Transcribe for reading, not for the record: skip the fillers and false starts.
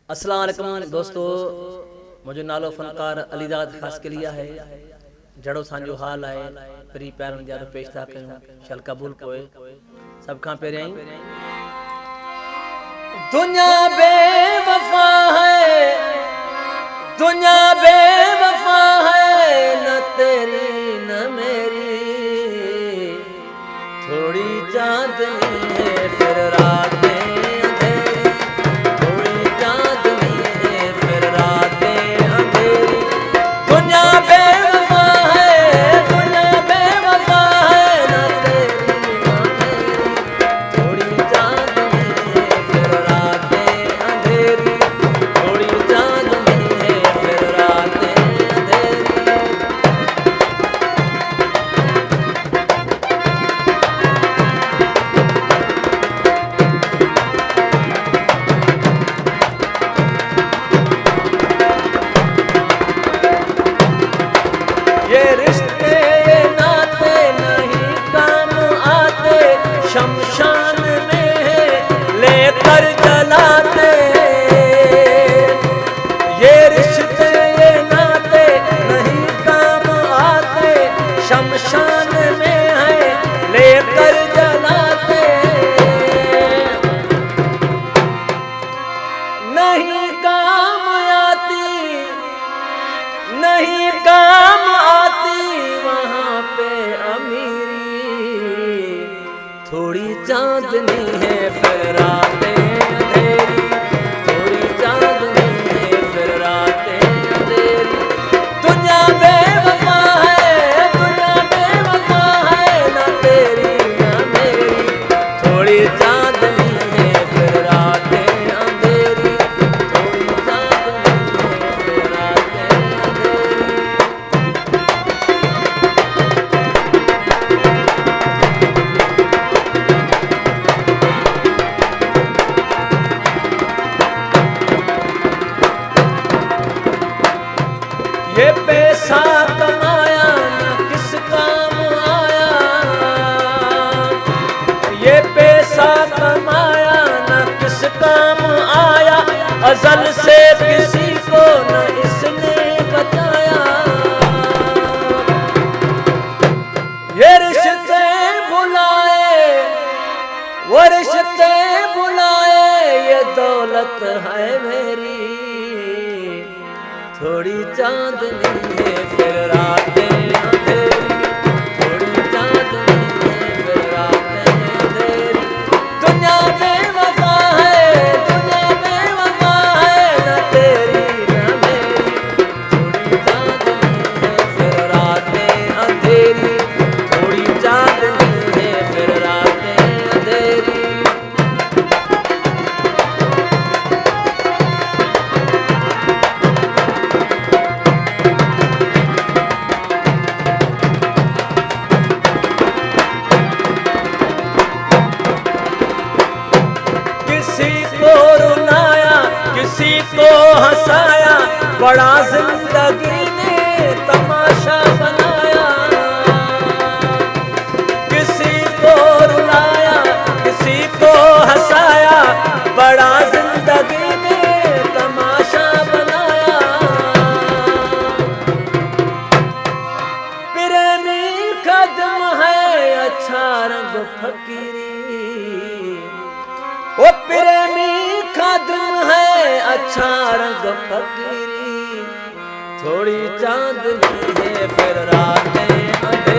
अस्सलाम वालेकुम दोस्तों, मुझो नालो फनकार अलीदाद ख़ास के लिया है। जड़ो सांजो हाल आए प्री पैरन जारो पेश था कयूं शल कबूल कोए सब खां पहिरियां दुनिया बेवफा है, दुनिया बेवफा है, न तेरी न मेरी, थोड़ी चांदनी है फिर रातें अंधेरी, थोड़ी चांदनी है फिर रातें अंधेरी। दुनिया बेवफा है, दुनिया बेवफा है, न तेरी न मेरी, थोड़ी चांदनी है फिर रातें अंधेरी, थोड़ी चांदनी है फिर रातें अंधेरी। ये रिश्ते नाते नहीं काम आते, शमशान में लेकर जलाते। ये रिश्ते ये नाते नहीं काम आते, शमशान में है लेकर जलाते। नहीं काम आती, नहीं काम आती वहाँ पे अमीरी, थोड़ी चांदनी है फिर रातें अंधेरी, थोड़ी चांदनी है फिर रातें अंधेरी। दुनिया बेवफा है, दुनिया बेवफा है, न तेरी न मेरी, थोड़ी चांदनी है फिर रातें अंधेरी, थोड़ी चांदनी है फिर रातें अंधेरी। ये पैसा कमाया न किस काम आया, ये पैसा कमाया न किस काम आया, अज़ल से किसी को न इसने बताया। ये रिश्ते बुलाए, वो रिश्ते बुलाए, ये दौलत है मेरी, थोड़ी चांदनी है फिर रातें अंधेरी, थोड़ी चांदनी है फिर रातें अंधेरी। दुनिया बेवफा है, दुनिया बेवफा है, न तेरी न मेरी, थोड़ी चांदनी है फिर रातें अंधेरी, थोड़ी चांदनी है फिर रातें अंधेरी। किसी को रुलाया, किसी को हंसाया, बड़ा जिंदगी ने तमाशा बनाया। किसी को रुलाया, किसी को हंसाया, बड़ा जिंदगी ने तमाशा बनाया। प्रेमी कदम है अच्छा रंग फकीरी, वो प्रेमी कदम है अच्छा रंग फकीरी, थोड़ी चांदनी है फिर रातें अंधेरी।